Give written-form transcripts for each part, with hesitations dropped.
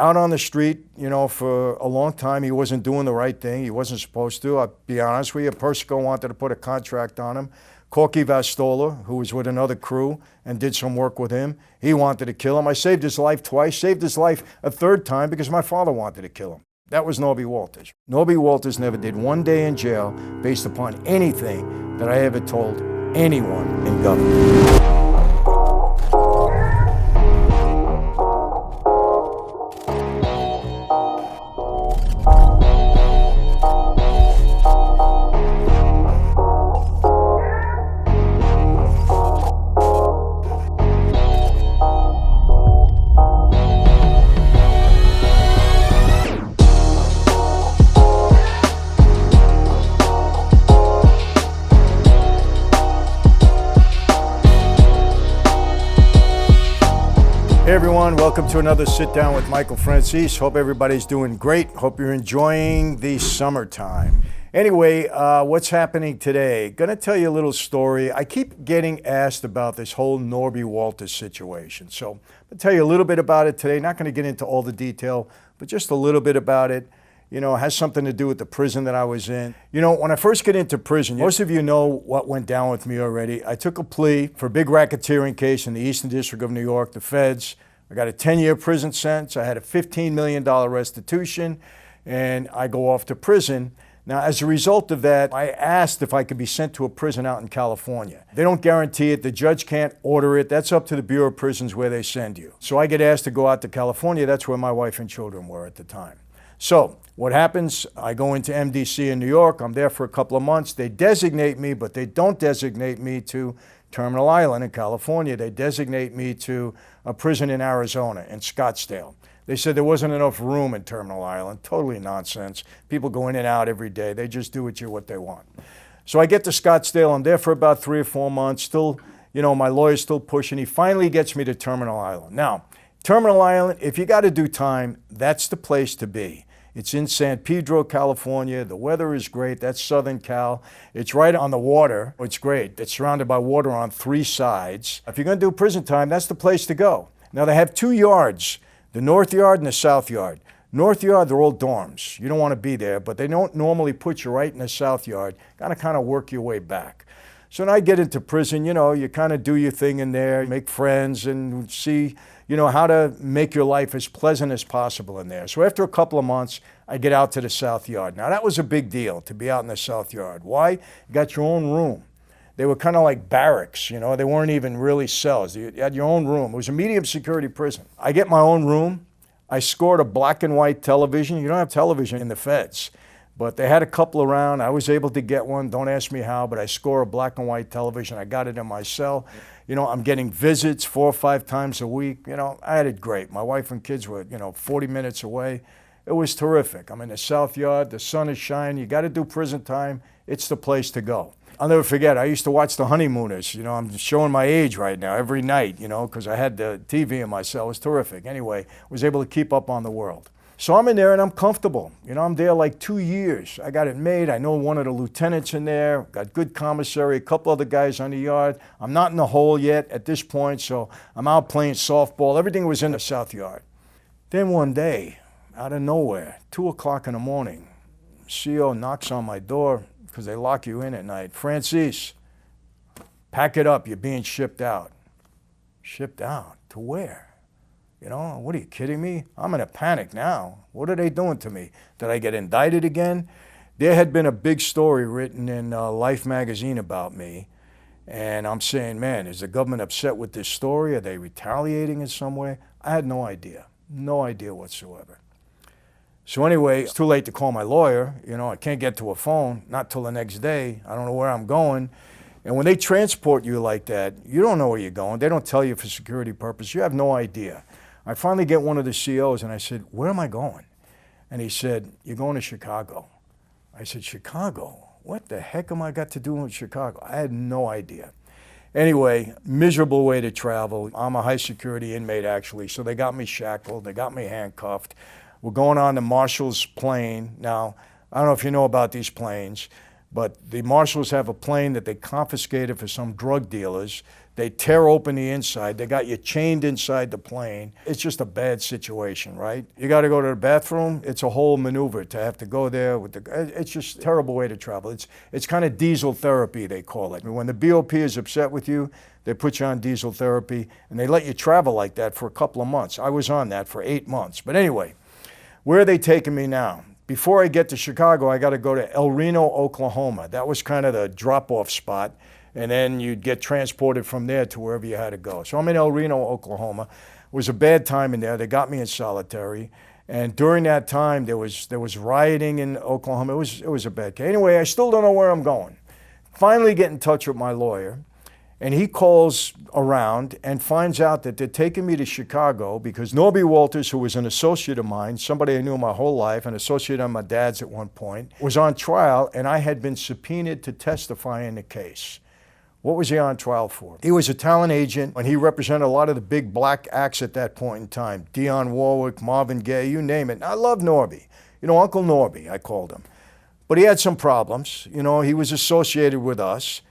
out on the street, for a long time. He wasn't doing the right thing. He wasn't supposed to. I'll be honest with you. Persico wanted to put a contract on him. Corky Vastola, who was with another crew and did some work with him, he wanted to kill him. I saved his life twice, saved his life a third time because my father wanted to kill him. That was Norby Walters. Norby Walters never did one day in jail based upon anything that I ever told anyone in government. Hey everyone, welcome to another Sit Down with Michael Franzese. Hope everybody's doing great. Hope you're enjoying the summertime. Anyway, what's happening today? Gonna tell you a little story. I keep getting asked about this whole Norby Walters situation. So I'll tell you a little bit about it today. Not gonna get into all the detail, but just a little bit about it. It has something to do with the prison that I was in. When I first get into prison, most of you know what went down with me already. I took a plea for a big racketeering case in the Eastern District of New York, the feds. I got a 10-year prison sentence. I had a $15 million restitution, and I go off to prison. Now, as a result of that, I asked if I could be sent to a prison out in California. They don't guarantee it. The judge can't order it. That's up to the Bureau of Prisons where they send you. So I get asked to go out to California. That's where my wife and children were at the time. So what happens? I go into MDC in New York. I'm there for a couple of months. They designate me, but they don't designate me to Terminal Island in California. They designate me to a prison in Arizona, in Scottsdale. They said there wasn't enough room in Terminal Island. Totally nonsense. People go in and out every day. They just do what they want. So I get to Scottsdale. I'm there for about 3 or 4 months. Still, my lawyer's still pushing. He finally gets me to Terminal Island. Now, Terminal Island, if you got to do time, that's the place to be. It's in San Pedro, California. The weather is great. That's Southern Cal. It's right on the water. It's great. It's surrounded by water on 3 sides. If you're going to do prison time, that's the place to go. Now, they have 2 yards, the North Yard and the South Yard. North Yard, they're all dorms. You don't want to be there, but they don't normally put you right in the South Yard. Got to kind of work your way back. So when I get into prison, you kind of do your thing in there, make friends and see, how to make your life as pleasant as possible in there. So after a couple of months, I get out to the South Yard. Now that was a big deal to be out in the South Yard. Why? You got your own room. They were kind of like barracks, they weren't even really cells. You had your own room. It was a medium security prison. I get my own room. I scored a black and white television. You don't have television in the feds. But they had a couple around. I was able to get one. Don't ask me how, but I score a black and white television. I got it in my cell. I'm getting visits 4 or 5 times a week. I had it great. My wife and kids were, 40 minutes away. It was terrific. I'm in the South Yard. The sun is shining. You got to do prison time. It's the place to go. I'll never forget, I used to watch The Honeymooners. I'm showing my age right now every night, because I had the TV in my cell. It was terrific. Anyway, was able to keep up on the world. So I'm in there and I'm comfortable. I'm there like 2 years. I got it made. I know one of the lieutenants in there, got good commissary, a couple other guys on the yard. I'm not in the hole yet at this point, so I'm out playing softball. Everything was in the South Yard. Then one day, out of nowhere, 2 o'clock in the morning, CO knocks on my door because they lock you in at night. Franzese, pack it up. You're being shipped out. Shipped out? To where? What are you kidding me? I'm in a panic now. What are they doing to me? Did I get indicted again? There had been a big story written in Life magazine about me. And I'm saying, man, is the government upset with this story? Are they retaliating in some way? I had no idea. No idea whatsoever. So anyway, it's too late to call my lawyer. I can't get to a phone, not till the next day. I don't know where I'm going. And when they transport you like that, you don't know where you're going. They don't tell you for security purposes. You have no idea. I finally get one of the COs and I said, where am I going? And he said, you're going to Chicago. I said, Chicago? What the heck am I got to do with Chicago? I had no idea. Anyway, miserable way to travel. I'm a high security inmate actually, so they got me shackled, they got me handcuffed. We're going on the Marshal's plane. Now, I don't know if you know about these planes, but the Marshals have a plane that they confiscated for some drug dealers They tear open the inside. They got you chained inside the plane. It's just a bad situation, right? You got to go to the bathroom. It's a whole maneuver to have to go there. It's just a terrible way to travel. It's kind of diesel therapy, they call it. When the BOP is upset with you, they put you on diesel therapy, and they let you travel like that for a couple of months. I was on that for 8 months. But anyway, where are they taking me now? Before I get to Chicago, I got to go to El Reno, Oklahoma. That was kind of the drop-off spot. And then you'd get transported from there to wherever you had to go. So I'm in El Reno, Oklahoma. It was a bad time in there. They got me in solitary. And during that time, there was rioting in Oklahoma. It was a bad case. Anyway, I still don't know where I'm going. Finally get in touch with my lawyer. And he calls around and finds out that they're taking me to Chicago because Norby Walters, who was an associate of mine, somebody I knew my whole life, an associate of my dad's at one point, was on trial, and I had been subpoenaed to testify in the case. What was he on trial for? He was a talent agent, and he represented a lot of the big black acts at that point in time. Dionne Warwick, Marvin Gaye, you name it. I love Norbie. Uncle Norbie, I called him. But he had some problems. He was associated with us.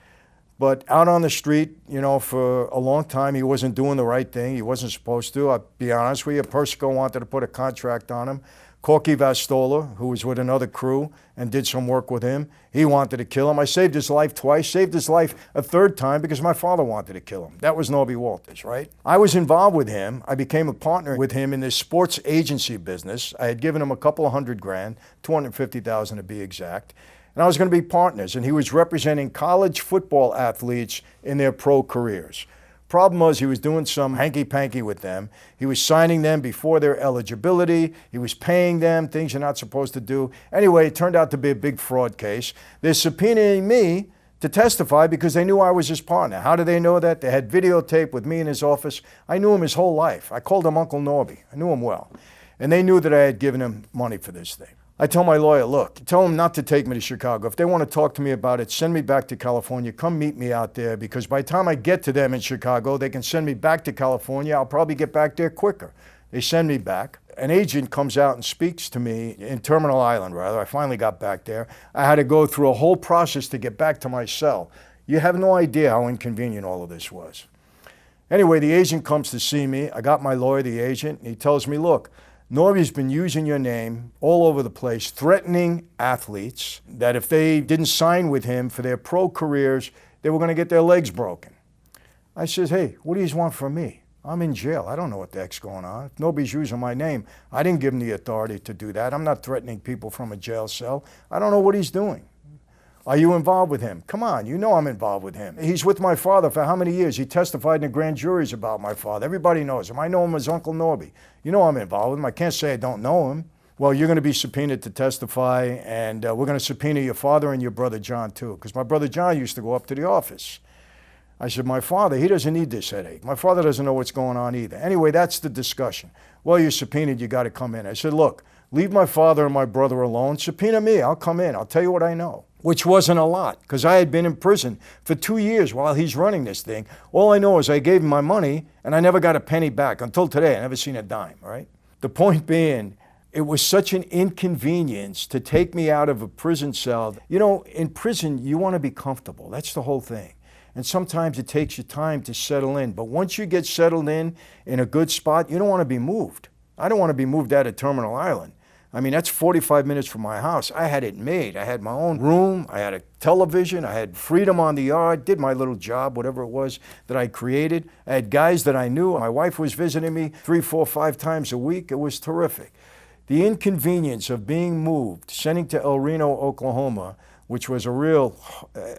But out on the street, for a long time, he wasn't doing the right thing. He wasn't supposed to. I'll be honest with you, Persico wanted to put a contract on him. Corky Vastola, who was with another crew and did some work with him, he wanted to kill him. I saved his life twice, saved his life a third time because my father wanted to kill him. That was Norby Walters, right? I was involved with him. I became a partner with him in this sports agency business. I had given him a couple of $100,000, $250,000 to be exact. And I was going to be partners, and he was representing college football athletes in their pro careers. Problem was he was doing some hanky-panky with them. He was signing them before their eligibility. He was paying them things you're not supposed to do. Anyway, it turned out to be a big fraud case. They're subpoenaing me to testify because they knew I was his partner. How did they know that? They had videotape with me in his office. I knew him his whole life. I called him Uncle Norbie. I knew him well. And they knew that I had given him money for this thing. I tell my lawyer, look, tell them not to take me to Chicago. If they want to talk to me about it, send me back to California. Come meet me out there because by the time I get to them in Chicago, they can send me back to California. I'll probably get back there quicker. They send me back. An agent comes out and speaks to me in Terminal Island, rather. I finally got back there. I had to go through a whole process to get back to my cell. You have no idea how inconvenient all of this was. Anyway, the agent comes to see me. I got my lawyer, the agent, and he tells me, look, Norbie's been using your name all over the place, threatening athletes that if they didn't sign with him for their pro careers, they were going to get their legs broken. I says, hey, what do you want from me? I'm in jail. I don't know what the heck's going on. If nobody's using my name, I didn't give him the authority to do that. I'm not threatening people from a jail cell. I don't know what he's doing. Are you involved with him? Come on, you know I'm involved with him. He's with my father for how many years? He testified in the grand juries about my father. Everybody knows him. I know him as Uncle Norbie. You know I'm involved with him. I can't say I don't know him. Well, you're going to be subpoenaed to testify, and we're going to subpoena your father and your brother John too, because my brother John used to go up to the office. I said, my father, he doesn't need this headache. My father doesn't know what's going on either. Anyway, that's the discussion. Well, you're subpoenaed, you got to come in. I said, look, leave my father and my brother alone. Subpoena me. I'll come in. I'll tell you what I know. Which wasn't a lot, because I had been in prison for 2 years while he's running this thing. All I know is I gave him my money, and I never got a penny back. Until today, I never seen a dime, right? The point being, it was such an inconvenience to take me out of a prison cell. In prison, you want to be comfortable. That's the whole thing. And sometimes it takes you time to settle in. But once you get settled in a good spot, you don't want to be moved. I don't want to be moved out of Terminal Island. I mean, that's 45 minutes from my house. I had it made. I had my own room. I had a television. I had freedom on the yard, did my little job, whatever it was that I created. I had guys that I knew. My wife was visiting me 3, 4, 5 times a week. It was terrific. The inconvenience of being moved, sending to El Reno, Oklahoma, which was a real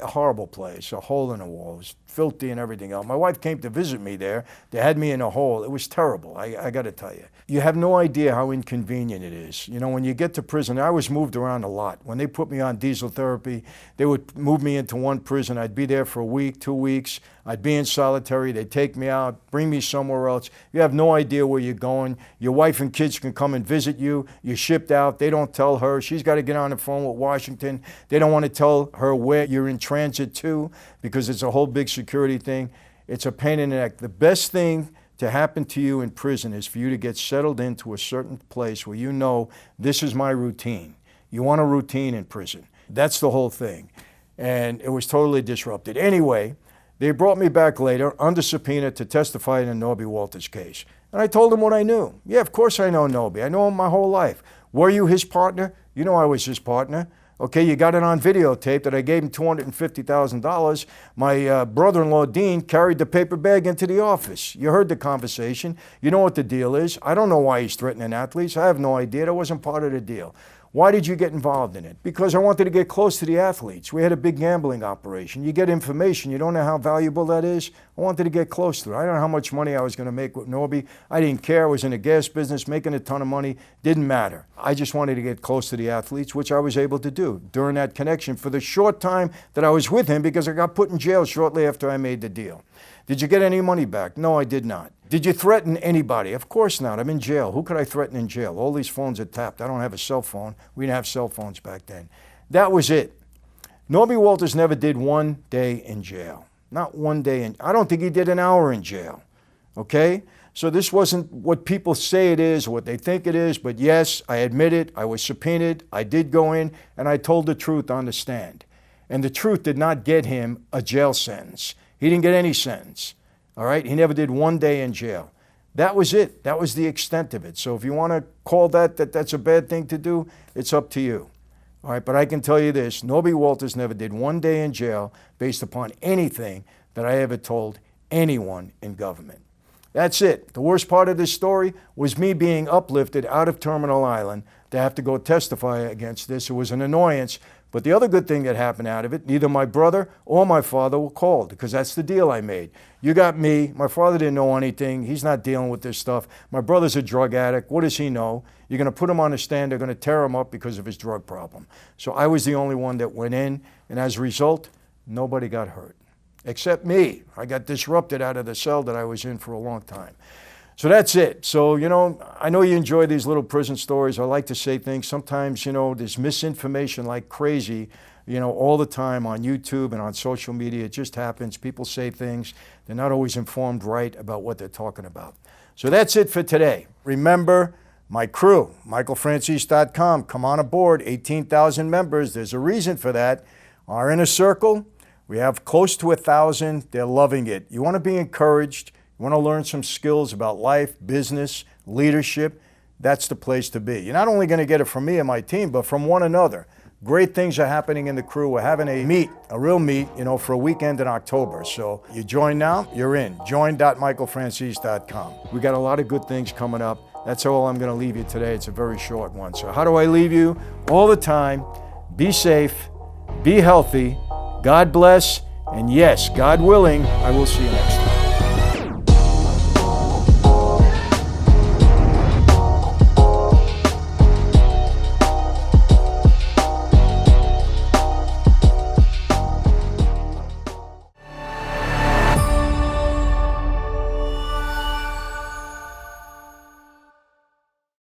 horrible place, a hole in the wall. It was filthy and everything else. My wife came to visit me there. They had me in a hole. It was terrible, I got to tell you. You have no idea how inconvenient it is. When you get to prison, I was moved around a lot. When they put me on diesel therapy, they would move me into one prison. I'd be there for a week, 2 weeks. I'd be in solitary. They'd take me out, bring me somewhere else. You have no idea where you're going. Your wife and kids can come and visit you. You're shipped out. They don't tell her. She's got to get on the phone with Washington. They don't want to tell her where you're in transit to because it's a whole big security thing. It's a pain in the neck. The best thing to happen to you in prison is for you to get settled into a certain place where you know this is my routine. You want a routine in prison. That's the whole thing. And it was totally disrupted. Anyway, They brought me back later under subpoena to testify in the Norby Walters case. And I told them what I knew. Yeah, of course I know Norbie. I know him my whole life. Were you his partner? You know I was his partner. Okay, you got it on videotape that I gave him $250,000. My brother-in-law, Dean, carried the paper bag into the office. You heard the conversation. You know what the deal is. I don't know why he's threatening athletes. I have no idea. That wasn't part of the deal. Why did you get involved in it? Because I wanted to get close to the athletes. We had a big gambling operation. You get information. You don't know how valuable that is. I wanted to get close to it. I don't know how much money I was going to make with Norbie. I didn't care. I was in the gas business, making a ton of money. Didn't matter. I just wanted to get close to the athletes, which I was able to do during that connection for the short time that I was with him, because I got put in jail shortly after I made the deal. Did you get any money back? No, I did not. Did you threaten anybody? Of course not. I'm in jail. Who could I threaten in jail? All these phones are tapped. I don't have a cell phone. We didn't have cell phones back then. That was it. Norby Walters never did 1 day in jail. Not 1 day I don't think he did an hour in jail. Okay? So this wasn't what people say it is, what they think it is, but yes, I admit it. I was subpoenaed. I did go in, and I told the truth on the stand. And the truth did not get him a jail sentence. He didn't get any sentence. All right? He never did 1 day in jail. That was it. That was the extent of it. So if you want to call that's a bad thing to do, it's up to you. All right? But I can tell you this, Norby Walters never did 1 day in jail based upon anything that I ever told anyone in government. That's it. The worst part of this story was me being uplifted out of Terminal Island to have to go testify against this. It was an annoyance. But the other good thing that happened out of it, neither my brother or my father were called, because that's the deal I made. You got me. My father didn't know anything. He's not dealing with this stuff. My brother's a drug addict. What does he know? You're going to put him on the stand. They're going to tear him up because of his drug problem. So I was the only one that went in. And as a result, nobody got hurt, except me. I got disrupted out of the cell that I was in for a long time. So that's it. So, I know you enjoy these little prison stories. I like to say things. Sometimes, there's misinformation like crazy, all the time on YouTube and on social media. It just happens. People say things. They're not always informed right about what they're talking about. So that's it for today. Remember, my crew, michaelfranzese.com. Come on aboard, 18,000 members. There's a reason for that. Our inner circle, we have close to 1,000. They're loving it. You want to be encouraged. You want to learn some skills about life, business, leadership, that's the place to be. You're not only going to get it from me and my team, but from one another. Great things are happening in the crew. We're having a real meet, for a weekend in October. So you join now, you're in. Join.michaelfranzese.com. We got a lot of good things coming up. That's all I'm going to leave you today. It's a very short one. So how do I leave you? All the time, be safe, be healthy, God bless, and yes, God willing, I will see you next time.